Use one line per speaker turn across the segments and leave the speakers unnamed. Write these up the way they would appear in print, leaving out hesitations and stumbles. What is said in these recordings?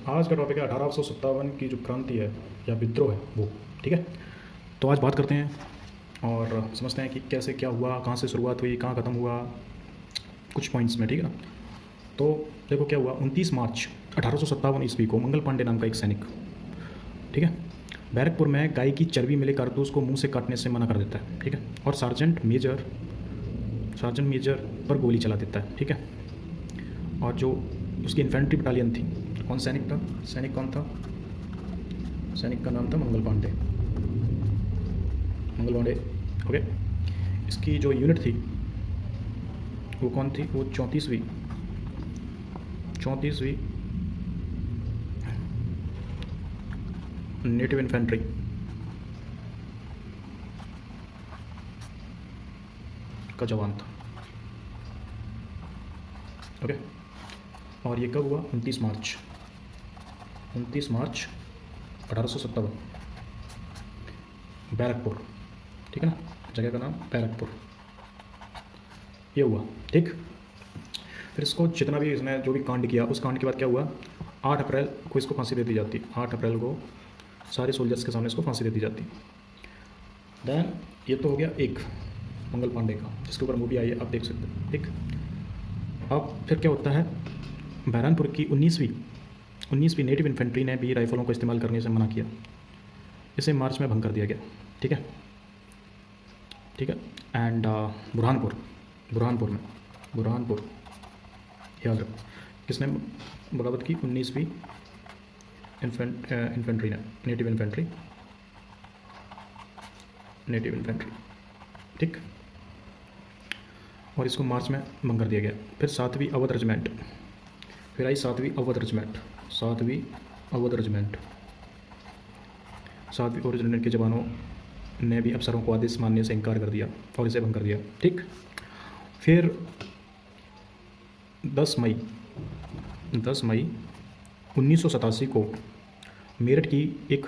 आज का टॉपिक है 1857 की जो क्रांति है या विद्रोह है वो। ठीक है, तो आज बात करते हैं और समझते हैं कि कैसे क्या हुआ, कहाँ से शुरुआत हुई, कहाँ ख़त्म हुआ, कुछ पॉइंट्स में। ठीक है ना। तो देखो क्या हुआ, 29 मार्च 1857 ईस्वी को मंगल पांडे नाम का एक सैनिक, ठीक है, बैरकपुर में गाय की चर्बी मिले कारतूस को मुंह से काटने से मना कर देता है। ठीक है, और सार्जेंट मेजर पर गोली चला देता है। ठीक है, और जो उसकी इन्फेंट्री बटालियन थी, कौन सैनिक था, सैनिक कौन था, सैनिक का नाम था मंगल पांडे। ओके। इसकी जो यूनिट थी वो कौन थी, वो 34वीं नेटिव इन्फेंट्री का जवान था। ओके, और ये कब हुआ, 29 मार्च 1857, बैरकपुर। ठीक है ना, जगह का नाम बैरकपुर, ये हुआ। ठीक, फिर इसको जितना भी इसने जो भी कांड किया, उस कांड के बाद क्या हुआ, 8 अप्रैल को इसको फांसी दे दी जाती। 8 अप्रैल को सारे सोल्जर्स के सामने इसको फांसी दे दी जाती। देन ये तो हो गया एक मंगल पांडे का, जिसके ऊपर मूवी आई है, आप देख सकते हैं। ठीक, अब फिर क्या होता है, बहरानपुर की 19वीं नेटिव इन्फेंट्री ने भी राइफलों को इस्तेमाल करने से मना किया। इसे मार्च में भंग कर दिया गया। ठीक है, एंड बुरहानपुर याद रखो, किसने बगावत की, 19वीं इन्फेंट्री ने, नेटिव इन्फेंट्री। ठीक, और इसको मार्च में भंग कर दिया गया। फिर 7वीं अवध रेजिमेंट, फिर आई 7वीं अवध रेजिमेंट के जवानों ने भी अफसरों को आदेश मानने से इनकार कर दिया और इसे भंग कर दिया। ठीक, फिर 10 मई 1987 को मेरठ की एक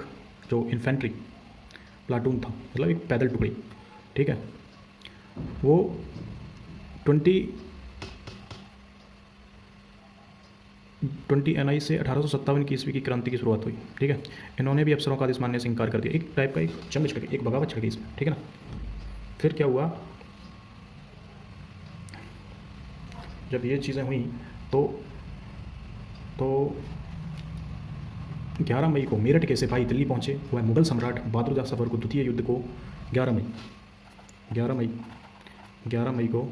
जो इन्फेंट्री प्लाटून था, मतलब एक पैदल टुकड़ी, ठीक है, वो 20 NI से 1857 की ईस्वी की क्रांति की शुरुआत हुई। ठीक है, इन्होंने भी अफसरों का आदेश मानने से इनकार कर दिया। एक टाइप का एक जंग छिड़ गई, एक बगावत छिड़ गई इसमें। ठीक है ना। फिर क्या हुआ, जब ये चीज़ें हुई तो 11 मई को मेरठ के सिपाही दिल्ली पहुंचे। वह मुगल सम्राट बहादुर शाह सफर को द्वितीय युद्ध को 11 मई को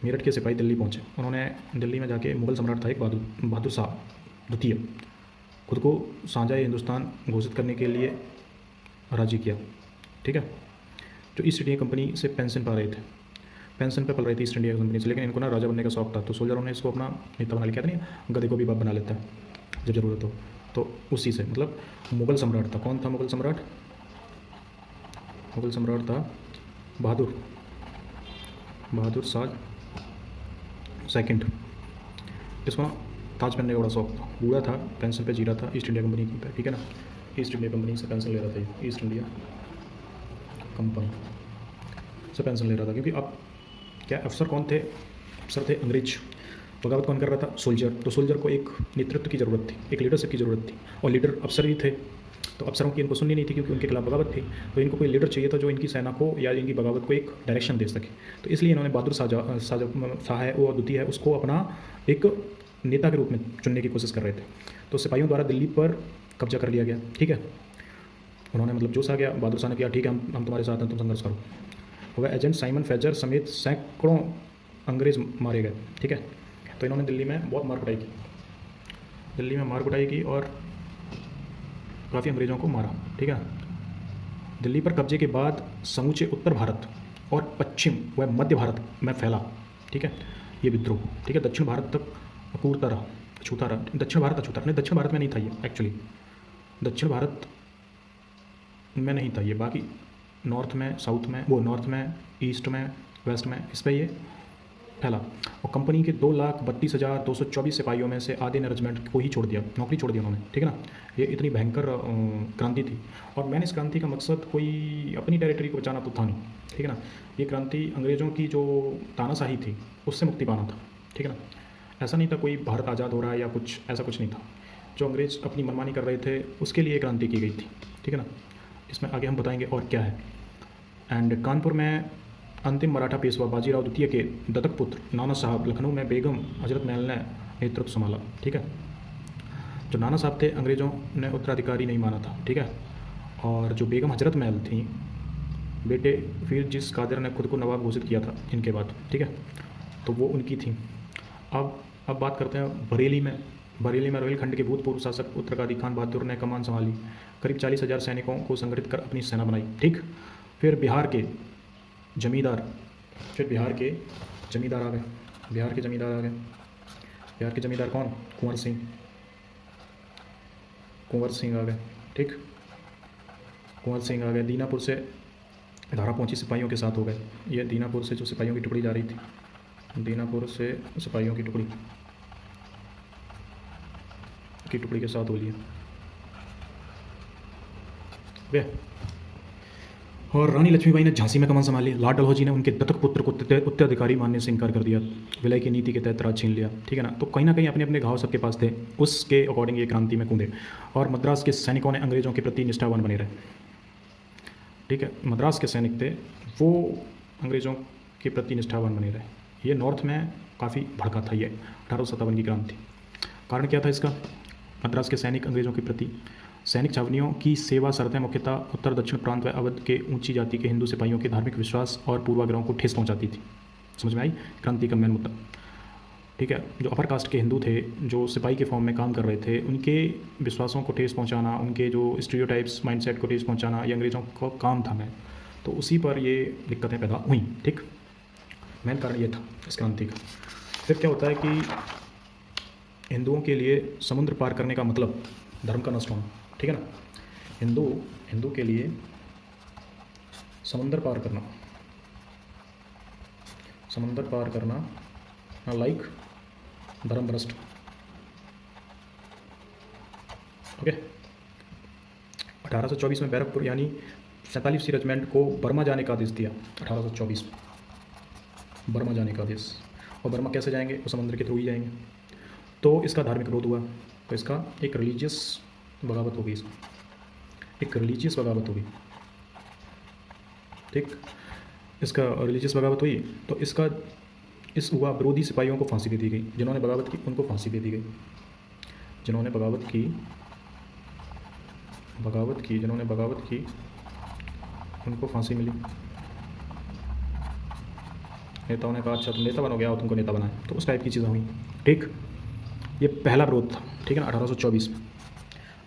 मेरठ के सिपाही दिल्ली पहुंचे। उन्होंने दिल्ली में जाके मुगल सम्राट था एक बहादुर शाह द्वितीय, खुद को साझा हिंदुस्तान घोषित करने के लिए राजी किया। ठीक है, जो ईस्ट इंडिया कंपनी से पेंशन पा रहे थे, पेंशन पे पल रही थी ईस्ट इंडिया कंपनी से, लेकिन इनको ना राजा बनने का शौक था, तो सोल्जरों ने इसको अपना नेता बना लिया। कहते नहीं, गधे को भी बाप बना लेता है जब जरूरत हो। तो उसी से, मतलब मुगल सम्राट था, कौन था मुगल सम्राट था बहादुर शाह सेकंड। इसको ताज पहनने का बड़ा शौक था, बूढ़ा था, पेंशन पे जी रहा था ईस्ट इंडिया कंपनी की। ठीक है ना, ईस्ट इंडिया कंपनी से पेंशन ले रहा था, ईस्ट इंडिया कंपनी से पेंशन ले रहा था, क्योंकि अब क्या अफसर कौन थे, अफसर थे अंग्रेज। बगावत कौन कर रहा था, सोल्जर। तो सोल्जर को एक नेतृत्व की ज़रूरत थी, एक लीडरशिप की ज़रूरत थी, और लीडर अफसर ही थे। तो अफसरों की इनको सुननी नहीं थी, क्योंकि उनके खिलाफ बगावत थी। तो इनको कोई लीडर चाहिए था जो इनकी सेना को या इनकी बगावत को एक डायरेक्शन दे सके। तो इसलिए इन्होंने बहादुर शाह है वो द्वितीय है, उसको अपना एक नेता के रूप में चुनने की कोशिश कर रहे थे। तो सिपाहियों द्वारा दिल्ली पर कब्जा कर लिया गया। ठीक है, उन्होंने मतलब जोश आ गया, बहादुर शाह ने किया, ठीक है हम तुम्हारे साथ हैं, तुम संघर्ष करो। वह एजेंट साइमन फेजर समेत सैकड़ों अंग्रेज मारे गए। ठीक है, तो इन्होंने दिल्ली में बहुत मार कुटाई की और काफ़ी अंग्रेज़ों को मारा। ठीक है, दिल्ली पर कब्जे के बाद समूचे उत्तर भारत और पश्चिम व मध्य भारत में फैला। ठीक है, ये विद्रोह। ठीक है, दक्षिण भारत तक अछूता रहा। दक्षिण भारत में नहीं था ये, एक्चुअली दक्षिण भारत में नहीं था ये, बाकी नॉर्थ में, साउथ में, वो नॉर्थ में, ईस्ट में, वेस्ट में, इस पर ये फैला। और कंपनी के 2,32,224 सिपाहियों में से आधे ने रेजिमेंट को ही छोड़ दिया, नौकरी छोड़ दी उन्होंने। ठीक है ना, ये इतनी भयंकर क्रांति थी। और मैंने इस क्रांति का मकसद कोई अपनी टेरिटरी को बचाना तो था नहीं। ठीक है ना, ये क्रांति अंग्रेज़ों की जो तानाशाही थी उससे मुक्ति पाना था। ठीक है ना, ऐसा नहीं था कोई भारत आज़ाद हो रहा है या कुछ, ऐसा कुछ नहीं था। जो अंग्रेज़ अपनी मनमानी कर रहे थे उसके लिए क्रांति की गई थी, ठीक है ना। इसमें आगे हम बताएंगे और क्या है। एंड कानपुर में अंतिम मराठा पेशवा बाजीराव द्वितीय के दत्तक पुत्र नाना साहब, लखनऊ में बेगम हजरत महल ने नेतृत्व संभाला, ठीक है। जो नाना साहब थे अंग्रेज़ों ने उत्तराधिकारी नहीं माना था, ठीक है। और जो बेगम हजरत महल थी बेटे फिर जिस कादिर ने खुद को नवाब घोषित किया था इनके बाद, ठीक है, तो वो उनकी थी। अब बात करते हैं बरेली में। बरेली में रोहिलखंड के भूतपूर्व शासक उत्तराधिकारी खान बहादुर ने कमान संभाली, करीब 40,000 सैनिकों को संगठित कर अपनी सेना बनाई, ठीक। फिर बिहार के जमींदार आ गए। बिहार के जमींदार आ गए। बिहार के जमींदार कौन? कुंवर सिंह आ गए, ठीक। कुंवर सिंह आ गए। दीनापुर से धारा पहुंची सिपाहियों के साथ हो गए। ये दीनापुर से जो सिपाहियों की टुकड़ी जा रही थी, दीनापुर से सिपाहियों की टुकड़ी के साथ हो लिया वे। और रानी लक्ष्मीबाई ने झांसी में कमान संभाली। लाल डलहौजी ने उनके दत्तक पुत्र को उत्तराधिकारी मानने से इनकार कर दिया, विलय की नीति के तहत राज छीन लिया, ठीक है ना। तो कहीं ना कहीं अपने अपने घाव सबके पास थे, उसके अकॉर्डिंग ये क्रांति में कूदे। और मद्रास के सैनिकों ने अंग्रेज़ों के प्रति निष्ठावान बने रहे, ठीक है। मद्रास के सैनिक थे वो अंग्रेज़ों के प्रति निष्ठावान बने रहे। ये नॉर्थ में काफ़ी भड़का था ये 1857 की क्रांति। कारण क्या था इसका? मद्रास के सैनिक अंग्रेज़ों के प्रति सैनिक छावनियों की सेवा शर्तें मुख्यतः उत्तर दक्षिण प्रांत व अवध के ऊंची जाति के हिंदू सिपाहियों के धार्मिक विश्वास और पूर्वाग्रहों को ठेस पहुंचाती थी। समझ में आई क्रांति का मेन मुद्दा, ठीक है। जो अपर कास्ट के हिंदू थे जो सिपाही के फॉर्म में काम कर रहे थे, उनके विश्वासों को ठेस पहुंचाना, उनके जो स्टीरियोटाइप्स माइंडसेट को ठेस पहुंचाना, ये अंग्रेज़ों का काम था। मैं तो उसी पर ये दिक्कतें पैदा हुई, ठीक। मेन कारण ये था इस क्रांति का। फिर क्या होता है कि हिंदुओं के लिए समुद्र पार करने का मतलब धर्म का नष्ट होना, ठीक है ना। हिंदू के लिए समंदर पार करना लाइक धर्म भ्रष्ट, ओके। 1824 में बैरकपुर यानी 47वीं रेजिमेंट को बर्मा जाने का आदेश दिया। 1824 में बर्मा जाने का आदेश। और बर्मा कैसे जाएंगे? वो समुद्र के थ्रू ही जाएंगे। तो इसका धार्मिक विरोध हुआ, तो इसका एक रिलीजियस बगावत होगी, ठीक। इसका रिलीजियस बगावत हुई तो इस हुआ विरोधी सिपाहियों को फांसी दे दी गई। जिन्होंने बगावत की उनको फांसी दे दी गई। जिन्होंने बगावत की उनको फांसी मिली। नेताओं ने कहा अच्छा तुम नेता बनोगे, आओ तुमको नेता बनाए। तो उस टाइप की चीज़ें हुई, ठीक। ये पहला विरोध था, ठीक है ना। 1824 में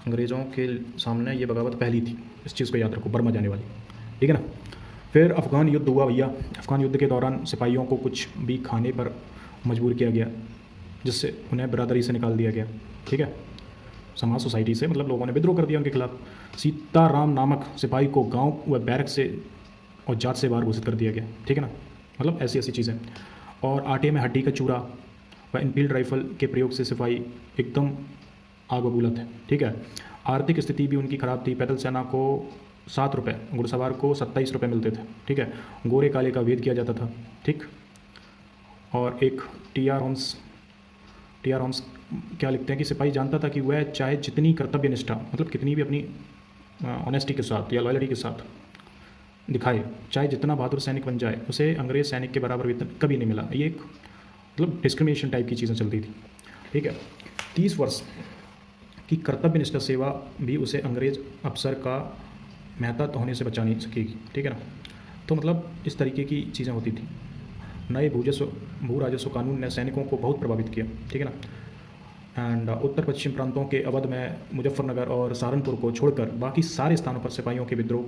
अंग्रेज़ों के सामने ये बगावत पहली थी। इस चीज़ को याद रखो, बर्मा जाने वाली, ठीक है ना। फिर अफ़गान युद्ध हुआ भैया। अफ़गान युद्ध के दौरान सिपाहियों को कुछ भी खाने पर मजबूर किया गया, जिससे उन्हें बिरादरी से निकाल दिया गया, ठीक है। समाज सोसाइटी से, मतलब लोगों ने विद्रोह कर दिया उनके खिलाफ। सीताराम नामक सिपाही को गांव व बैरक से और जात से बाहर घोषित कर दिया गया, ठीक है ना। मतलब ऐसी चीज़ें। और आटे में हड्डी का चूरा व इनफील्ड राइफल के प्रयोग से सिपाही एकदम आग बबूला थे, ठीक है। आर्थिक स्थिति भी उनकी ख़राब थी। पैदल सेना को 7 रुपये, घुड़सवार को 27 रुपये मिलते थे, ठीक है। गोरे काले का भेद किया जाता था, ठीक। और एक टी.आर. होम्स क्या लिखते हैं कि सिपाही जानता था कि वह चाहे जितनी कर्तव्य निष्ठा, मतलब कितनी भी अपनी ऑनेस्टी के साथ या लॉयल्टी के साथ दिखाए, चाहे जितना बहादुर सैनिक बन जाए, उसे अंग्रेज़ सैनिक के बराबर वेतन कभी नहीं मिला। ये एक मतलब डिस्क्रिमिनेशन टाइप की चीज़ें चलती थी, ठीक है। 30 वर्ष की कर्तव्यनिष्ठ सेवा भी उसे अंग्रेज़ अफसर का महता होने से बचा नहीं सकेगी, ठीक है ना। तो मतलब इस तरीके की चीज़ें होती थी। नए भू राजस्व कानून ने सैनिकों को बहुत प्रभावित किया, ठीक है ना। एंड उत्तर पश्चिम प्रांतों के अवध में मुजफ्फरनगर और सहारनपुर को छोड़कर बाकी सारे स्थानों पर सिपाहियों के विद्रोह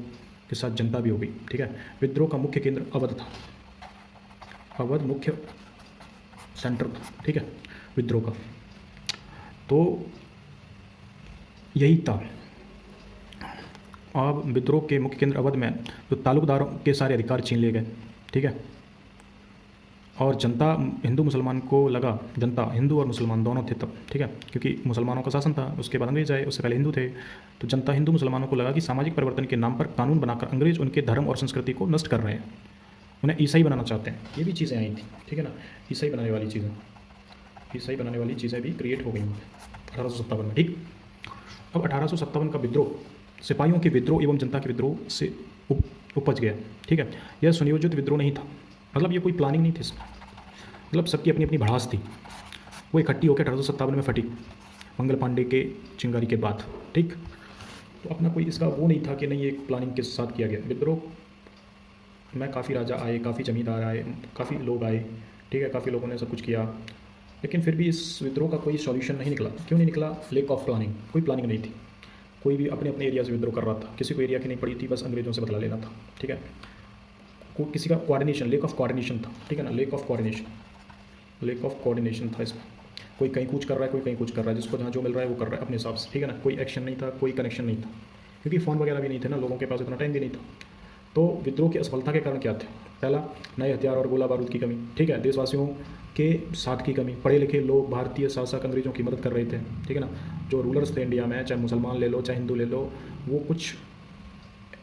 के साथ जनता भी हो गई, ठीक है। विद्रोह का मुख्य केंद्र अवध था। अवध मुख्य सेंटर था, ठीक है, विद्रोह का। तो यही था। अब विद्रोह के मुख्य केंद्र अवध में तो तालुकदारों के सारे अधिकार छीन लिए गए, ठीक है। और जनता हिंदू मुसलमान को लगा, जनता हिंदू और मुसलमान दोनों थे तब, ठीक है, क्योंकि मुसलमानों का शासन था, उसके बाद अंग्रेज आए, उससे पहले हिंदू थे। तो जनता हिंदू मुसलमानों को लगा कि सामाजिक परिवर्तन के नाम पर कानून बनाकर अंग्रेज उनके धर्म और संस्कृति को नष्ट कर रहे हैं, उन्हें ईसाई बनाना चाहते हैं। ये भी चीज़ें आई थी, ठीक है ना। ईसाई बनाने वाली चीज़ें भी क्रिएट हो गई। 1857 में, ठीक। अब 1857 का विद्रोह सिपाहियों के विद्रोह एवं जनता के विद्रोह से उपज गया, ठीक है। यह सुनियोजित विद्रोह नहीं था, मतलब ये कोई प्लानिंग नहीं थी इसमें, मतलब सबकी अपनी अपनी भड़ास थी, वो इकट्ठी होकर 1857 में फटी मंगल पांडे के चिंगारी के बाद, ठीक। तो अपना कोई इसका वो नहीं था कि नहीं, एक प्लानिंग के साथ किया गया विद्रोह में। काफ़ी राजा आए, काफ़ी जमींदार आए, काफ़ी लोग आए, ठीक है, काफ़ी लोगों ने सब कुछ किया, लेकिन फिर भी इस विद्रोह का कोई सॉल्यूशन नहीं निकला। क्यों नहीं निकला? लेक ऑफ प्लानिंग, कोई प्लानिंग नहीं थी। कोई भी अपने अपने एरिया से विद्रोह कर रहा था, किसी को एरिया की नहीं पड़ी थी, बस अंग्रेजों से बदला लेना था, ठीक है। किसी का कोऑर्डिनेशन, लेक ऑफ कोऑर्डिनेशन था, ठीक है ना, लेक ऑफ कोऑर्डिनेशन था इसमें। कोई कहीं कुछ कर रहा है, कोई कहीं कुछ कर रहा है, जिसको जहाँ जो मिल रहा है वो कर रहा है अपने हिसाब से, ठीक है ना। कोई एक्शन नहीं था, कोई कनेक्शन नहीं था, क्योंकि फ़ोन वगैरह भी नहीं थे ना, लोगों के पास इतना टाइम भी नहीं था। तो विद्रोह की असफलता के कारण क्या थे? पहला, नए हथियार और गोला बारूद की कमी, ठीक है, देशवासियों के साथ की कमी। पढ़े लिखे लोग भारतीय शासक अंग्रेजों की मदद कर रहे थे, ठीक है ना। जो रूलर्स थे इंडिया में, चाहे मुसलमान ले लो चाहे हिंदू ले लो, वो कुछ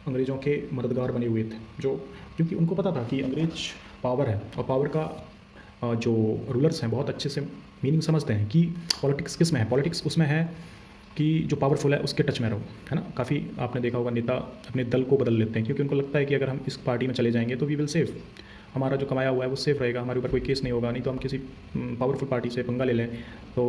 अंग्रेज़ों के मददगार बने हुए थे, जो क्योंकि उनको पता था कि अंग्रेज पावर है, और पावर का जो रूलर्स हैं बहुत अच्छे से मीनिंग समझते हैं कि पॉलिटिक्स किस में है। पॉलिटिक्स उसमें है कि जो पावरफुल है उसके टच में रहो, है ना। काफ़ी आपने देखा होगा नेता अपने दल को बदल लेते हैं, क्योंकि उनको लगता है कि अगर हम इस पार्टी में चले जाएंगे तो वी विल सेफ, हमारा जो कमाया हुआ है वो सेफ रहेगा, हमारे ऊपर कोई केस नहीं होगा। नहीं तो हम किसी पावरफुल पार्टी से पंगा ले लें तो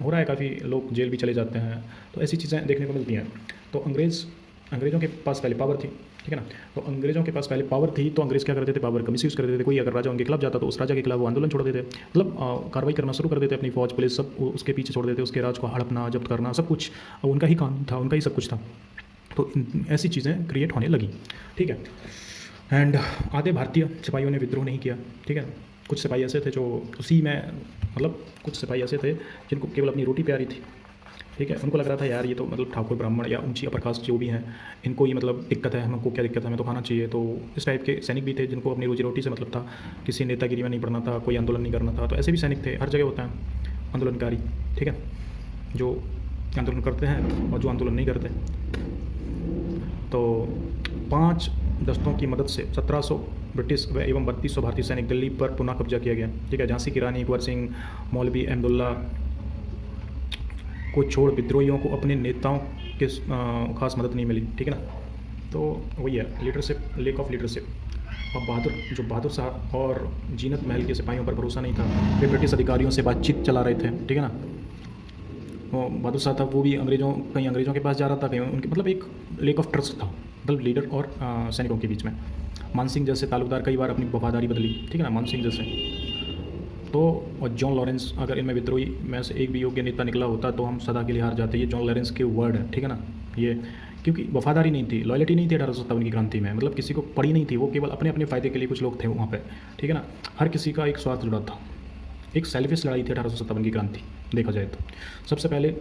हो रहा है, काफ़ी लोग जेल भी चले जाते हैं, तो ऐसी चीज़ें देखने को मिलती हैं। तो अंग्रेज़ों के पास पहले पावर थी, ठीक है ना। तो अंग्रेज़ों के पास पहले पावर थी, तो अंग्रेज़ क्या करते थे? पावर का मिसयूज़ कर देते थे। कोई अगर राजा उनके खिलाफ जाता तो उस राजा के खिलाफ वो आंदोलन छोड़ देते, मतलब कार्रवाई करना शुरू कर देते, अपनी फौज पुलिस सब उसके पीछे छोड़ देते, उसके राज को हड़पना जब्त करना सब कुछ उनका ही काम था, उनका ही सब कुछ था। तो ऐसी चीज़ें क्रिएट होने लगी, ठीक है। एंड आधे भारतीय सिपाहियों ने विद्रोह नहीं किया, ठीक है। कुछ सिपाही ऐसे थे जो उसी में, मतलब कुछ सिपाही ऐसे थे जिनको केवल अपनी रोटी प्यारी थी, ठीक है। उनको लग रहा था यार ये तो मतलब ठाकुर ब्राह्मण या ऊंची अपर कास्ट जो भी हैं, इनको ही मतलब दिक्कत है, हमको क्या दिक्कत है, हमें तो खाना चाहिए। तो इस टाइप के सैनिक भी थे जिनको अपनी रोजी रोटी से मतलब था, किसी नेतागिरी में नहीं पड़ना था, कोई आंदोलन नहीं करना था। तो ऐसे भी सैनिक थे, हर जगह होता है आंदोलनकारी, ठीक है, जो आंदोलन करते हैं और जो आंदोलन नहीं करते। तो 5 दस्तों की मदद से 1700 ब्रिटिश व एवं 3200 भारतीय सैनिक दिल्ली पर पुनः कब्जा किया गया, ठीक है। झांसी की रानी अकबर सिंह, मौलवी अहमदुल्ला को छोड़ विद्रोहियों को अपने नेताओं के खास मदद नहीं मिली, ठीक है ना। तो वही है लीडरशिप, लेक ऑफ लीडरशिप। और बहादुर साहब और जीनत महल के सिपाहियों पर भरोसा नहीं था, वे ब्रिटिश अधिकारियों से बातचीत चला रहे थे, ठीक है ना। वो बहादुर साहब था, वो भी कहीं अंग्रेज़ों के पास जा रहा था, कहीं उनके, मतलब एक लेक ऑफ ट्रस्ट था, मतलब लीडर और सैनिकों के बीच में। मान सिंह जैसे तालुकदार कई बार अपनी वफादारी बदली, ठीक है ना, मान सिंह जैसे। तो और जॉन लॉरेंस, अगर इनमें विद्रोही में से एक भी योग्य नेता निकला होता तो हम सदा के लिए हार जाते। ये जॉन लॉरेंस के वर्ड है, ठीक है ना। ये क्योंकि वफादारी नहीं थी, लॉयल्टी नहीं थी 1857 की क्रांति में, मतलब किसी को पड़ी नहीं थी, वो केवल अपने अपने फ़ायदे के लिए कुछ लोग थे वहाँ पे, ठीक है ना। हर किसी का एक स्वार्थ जुड़ा था, एक सेल्फिश लड़ाई थी 1857 की क्रांति देखा जाए तो। सबसे पहले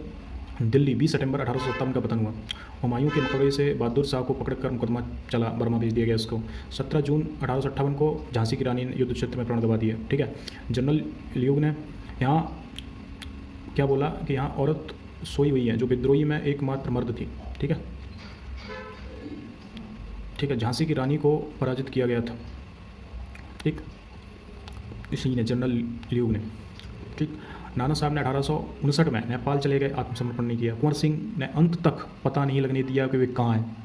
दिल्ली 20 सितंबर 1857 का पतन हुआ। हुमायूं के मुकदमे से बहादुर शाह को पकड़कर मुकदमा चला, बर्मा भेज दिया गया इसको। 17 जून 1858 को झांसी की रानी ने युद्ध क्षेत्र में प्राण गंवा दिए, ठीक है। जनरल लियूग ने यहाँ क्या बोला कि यहाँ औरत सोई हुई है जो विद्रोही में एकमात्र मर्द थी, ठीक है, ठीक है। झांसी की रानी को पराजित किया गया था, ठीक, इसी ने जनरल लियूग ने, ठीक। नाना साहब ने 1859 में नेपाल चले गए, आत्मसमर्पण नहीं किया। कुंवर सिंह ने अंत तक पता नहीं लगने दिया कि वे कहाँ हैं।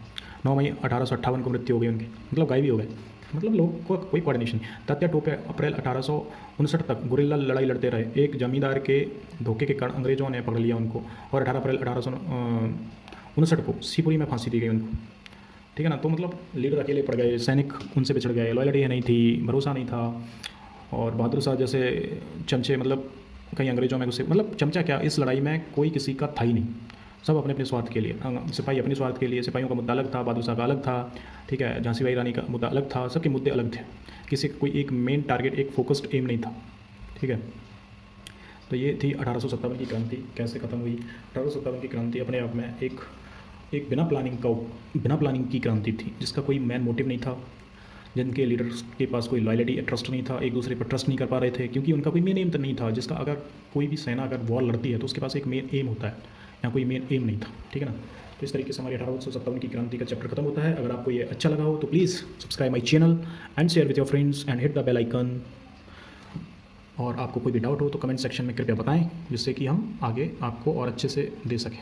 9 मई 1858 को मृत्यु हो गई उनकी, मतलब गायब ही हो गए, मतलब लोग को कोई कोऑर्डिनेशन नहीं। तात्या टोपे अप्रैल 1859 तक गुरिल्ला लड़ाई लड़ते रहे। एक जमींदार के धोखे के कारण अंग्रेजों ने पकड़ लिया उनको, और 18 अप्रैल 1859 को सीपुरी में फांसी दी गई उनको, ठीक है ना। तो मतलब लीडर अकेले पड़ गए, सैनिक उनसे बिछड़ गए, लॉयल्टी नहीं थी, भरोसा नहीं था। और बहादुर शाह जैसे चमचे, मतलब कहीं अंग्रेजों में घुसे, मतलब चमचा क्या, इस लड़ाई में कोई किसी का था ही नहीं, सब अपने अपने स्वार्थ के लिए। सिपाही अपने स्वार्थ के लिए, सिपाहियों का मुद्दा अलग था, बहादुर शाह का अलग था, ठीक है, झांसी बाई रानी का मुद्दा अलग था, सबके मुद्दे अलग थे, किसी का कोई एक मेन टारगेट, एक फोकस्ड एम नहीं था, ठीक है। तो ये थी 1857 की क्रांति, कैसे ख़त्म हुई। 1857 की क्रांति अपने आप में एक बिना प्लानिंग की क्रांति थी, जिसका कोई मेन मोटिव नहीं था, जिनके लीडर्स के पास कोई लॉयल्टी, ट्रस्ट नहीं था, एक दूसरे पर ट्रस्ट नहीं कर पा रहे थे, क्योंकि उनका कोई मेन एम तो नहीं था। जिसका अगर कोई भी सेना अगर वॉर लड़ती है तो उसके पास एक मेन एम होता है, यहाँ कोई मेन एम नहीं था, ठीक है ना। तो इस तरीके से हमारी 1857 की क्रांति का चैप्टर खत्म होता है। अगर आपको ये अच्छा लगा हो तो please subscribe my channel and share with your friends and hit the bell icon. और आपको कोई भी डाउट हो तो कमेंट सेक्शन में कृपया बताएं, जिससे कि हम आगे आपको और अच्छे से दे सकें।